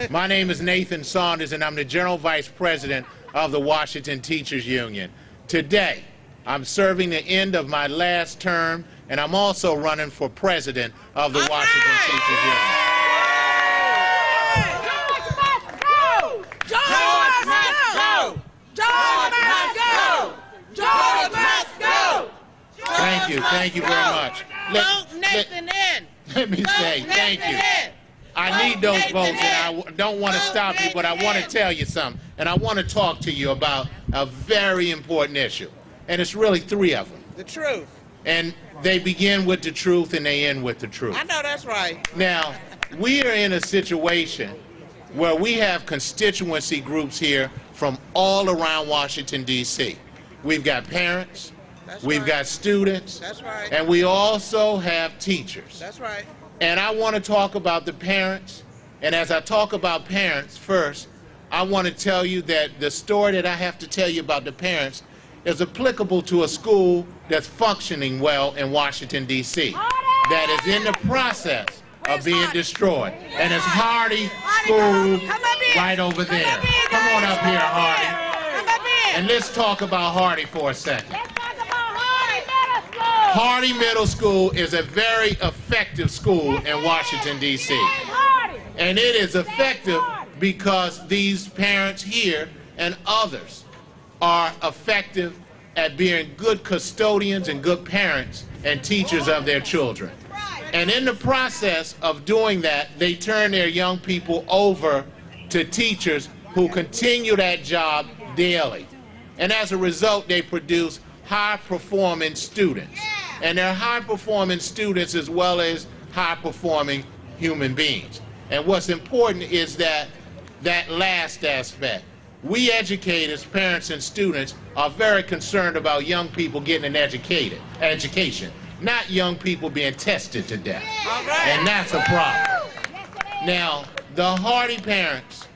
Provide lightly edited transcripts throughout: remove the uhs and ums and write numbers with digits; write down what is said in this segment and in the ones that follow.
My name is Nathan Saunders, and I'm the General Vice President of the Washington Teachers Union. Today, I'm serving the end of my last term, and I'm also running for President of the Washington Teachers Union. George must go! George must go! George must go! Thank you very much. Vote Nathan in! Let me say thank you. I need those votes, and I don't want to stop you, but I want to tell you something, and I want to talk to you about a very important issue, and it's really three of them. The truth. And they begin with the truth, and they end with the truth. I know that's right. Now, we are in a situation where we have constituency groups here from all around Washington, D.C. We've got parents, we've got students, That's right. and we also have teachers. That's right. And I want to talk about the parents. And as I talk about parents first, I want to tell you that the story that I have to tell you about the parents is applicable to a school that's functioning well in Washington, D.C., that is in the process of being destroyed. And it's Hardy School right over there. Come on up here, Hardy. And let's talk about Hardy for a second. Hardy Middle School is a very effective school in Washington, D.C. And it is effective because these parents here and others are effective at being good custodians and good parents and teachers of their children. And in the process of doing that, they turn their young people over to teachers who continue that job daily. And as a result, they produce high-performing students. And they're high-performing students as well as high-performing human beings. And what's important is that last aspect. We educators, parents, and students are very concerned about young people getting an education, not young people being tested to death. And that's a problem. Now, the Hardy parents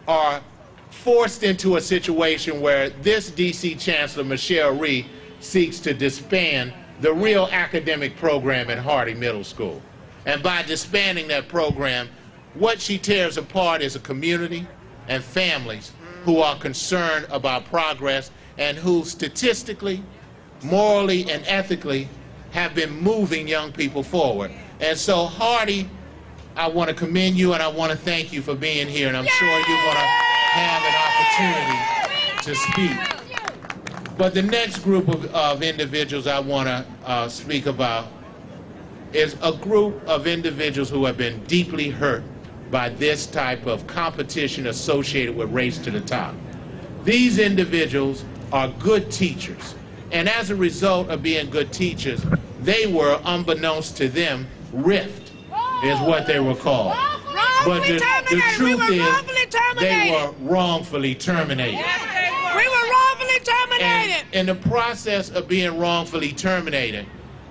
are forced into a situation where this D.C. Chancellor, Michelle Rhee, seeks to disband the real academic program at Hardy Middle School. And by disbanding that program, what she tears apart is a community and families who are concerned about progress and who statistically, morally, and ethically have been moving young people forward. And so, Hardy, I want to commend you and I want to thank you for being here, and I'm sure you're going to have an opportunity to speak. But the next group of individuals I want to speak about is a group of individuals who have been deeply hurt by this type of competition associated with Race to the Top. These individuals are good teachers, and as a result of being good teachers, they were, unbeknownst to them, riffed, is what they were called. But the truth is, they were wrongfully terminated. We were wrongfully terminated. And in the process of being wrongfully terminated,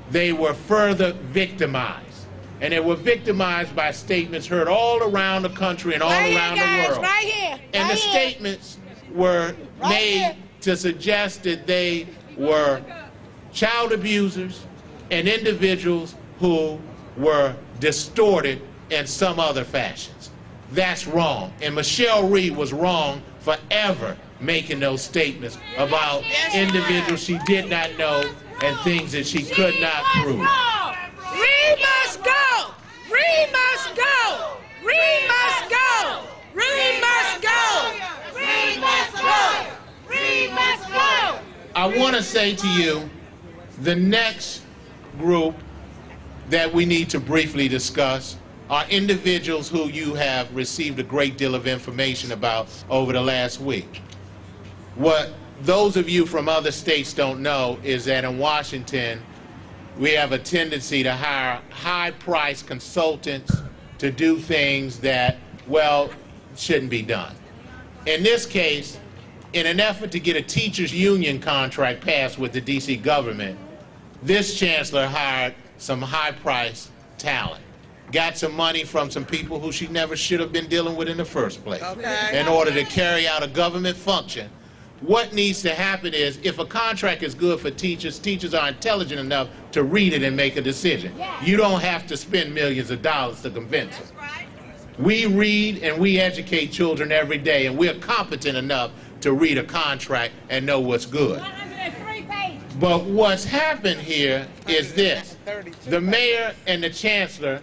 they were further victimized. And they were victimized by statements heard all around the country and all around the world. Right here. And the statements were made to suggest that they were child abusers and individuals who were distorted in some other fashions. That's wrong. And Michelle Rhee was wrong for ever making those statements about individuals she did not know and things that she could not prove. Rhee must go! Rhee must go! Rhee must go! Rhee must go! Rhee must go! Rhee must go! I want to say to you, the next group that we need to briefly discuss are individuals who you have received a great deal of information about over the last week. What those of you from other states don't know is that in Washington, we have a tendency to hire high-priced consultants to do things that, well, shouldn't be done. In this case, in an effort to get a teachers union contract passed with the D.C. government, this chancellor hired some high-priced talent, got some money from some people who she never should have been dealing with in the first place. In order to carry out a government function. What needs to happen is, if a contract is good for teachers, teachers are intelligent enough to read it and make a decision. You don't have to spend millions of dollars to convince them. We read and we educate children every day, and we're competent enough to read a contract and know what's good. 103 pages. But what's happened here is this. The mayor and the chancellor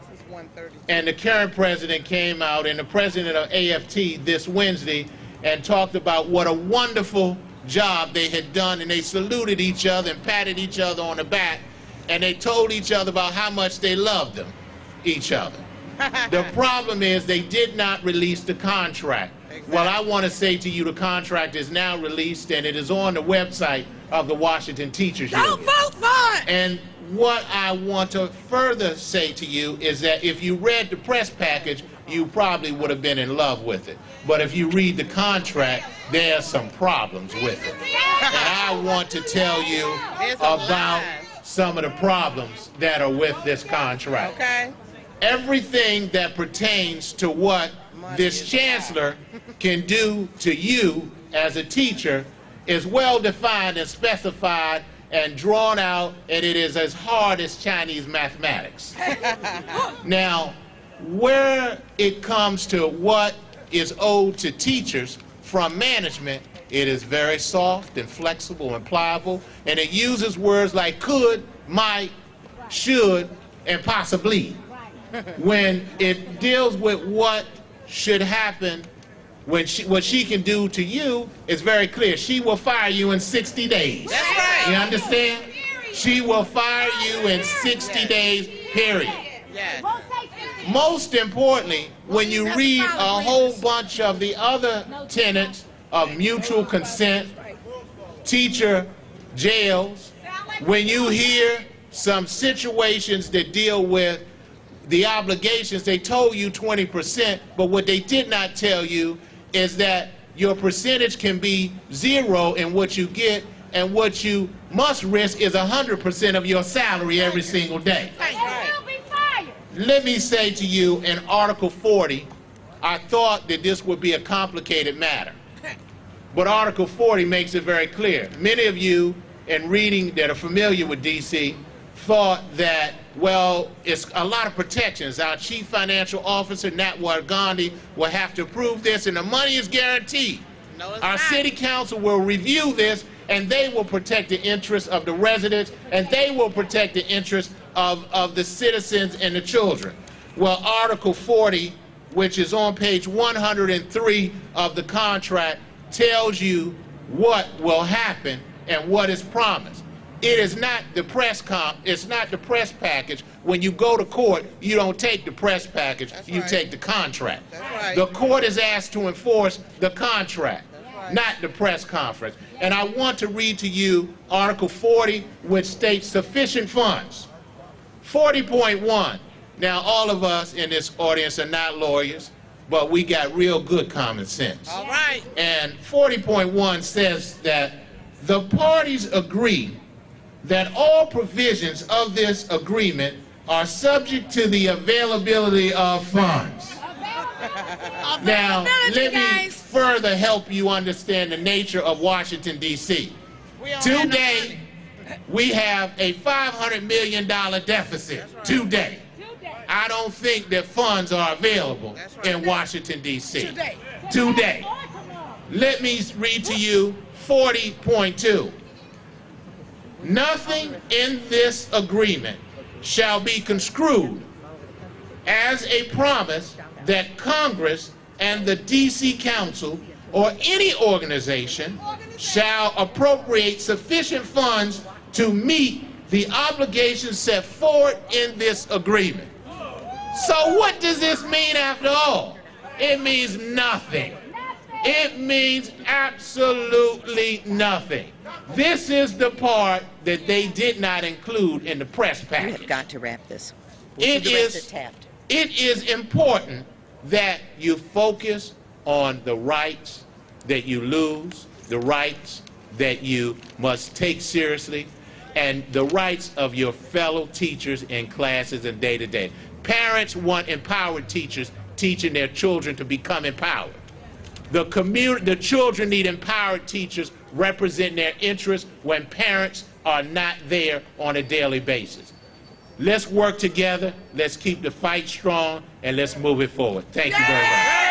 and the current president came out, and the president of AFT this Wednesday, and talked about what a wonderful job they had done, and they saluted each other and patted each other on the back, and they told each other about how much they loved them, each other. The problem is they did not release the contract. Exactly. Well, I want to say to you, the contract is now released, and it is on the website of the Washington Teachers Union. Don't vote for it! And what I want to further say to you is that if you read the press package, you probably would have been in love with it. But if you read the contract, there are some problems with it. And I want to tell you about some of the problems that are with this contract. Okay. Everything that pertains to what this chancellor can do to you as a teacher is well defined and specified and drawn out, and it is as hard as Chinese mathematics. Now, where it comes to what is owed to teachers from management, it is very soft and flexible and pliable, and it uses words like could, might, should, and possibly. When it deals with what should happen, what she can do to you is very clear. She will fire you in 60 days. That's right. You understand? She will fire you in 60 days, period. Yes. Most importantly, when you read a whole bunch of the other tenets of mutual consent, teacher jails, when you hear some situations that deal with the obligations, they told you 20%, but what they did not tell you is that your percentage can be 0 in what you get, and what you must risk is 100% of your salary every single day. Let me say to you, in Article 40, I thought that this would be a complicated matter, but Article 40 makes it very clear. Many of you, in reading that are familiar with D.C., thought that, well, it's a lot of protections. Our chief financial officer, Natwar Gandhi, will have to approve this, and the money is guaranteed. No, it's Our not. city council will review this, and they will protect the interests of the residents, and they will protect the interests of the citizens and the children. Well, Article 40, which is on page 103 of the contract, tells you what will happen and what is promised. It is not the it's not the press package. When you go to court, you don't take the press package, That's you right. take the contract. That's right. The court is asked to enforce the contract, right. not the press conference. And I want to read to you Article 40, which states sufficient funds. 40.1. Now, all of us in this audience are not lawyers, but we got real good common sense. All right. And 40.1 says that the parties agree that all provisions of this agreement are subject to the availability of funds. Now, let me further help you understand the nature of Washington, D.C. Today, we have a $500 million deficit. Today. I don't think that funds are available in Washington, D.C. Today. Let me read to you 40.2. Nothing in this agreement shall be construed as a promise that Congress and the D.C. Council or any organization shall appropriate sufficient funds to meet the obligations set forth in this agreement. So what does this mean after all? It means nothing. It means absolutely nothing. This is the part that they did not include in the press package. We have got to wrap this. It is important that you focus on the rights that you lose, the rights that you must take seriously, and the rights of your fellow teachers in classes and day-to-day. Parents want empowered teachers teaching their children to become empowered. The children need empowered teachers representing their interests when parents are not there on a daily basis. Let's work together. Let's keep the fight strong, and let's move it forward. Thank you very much.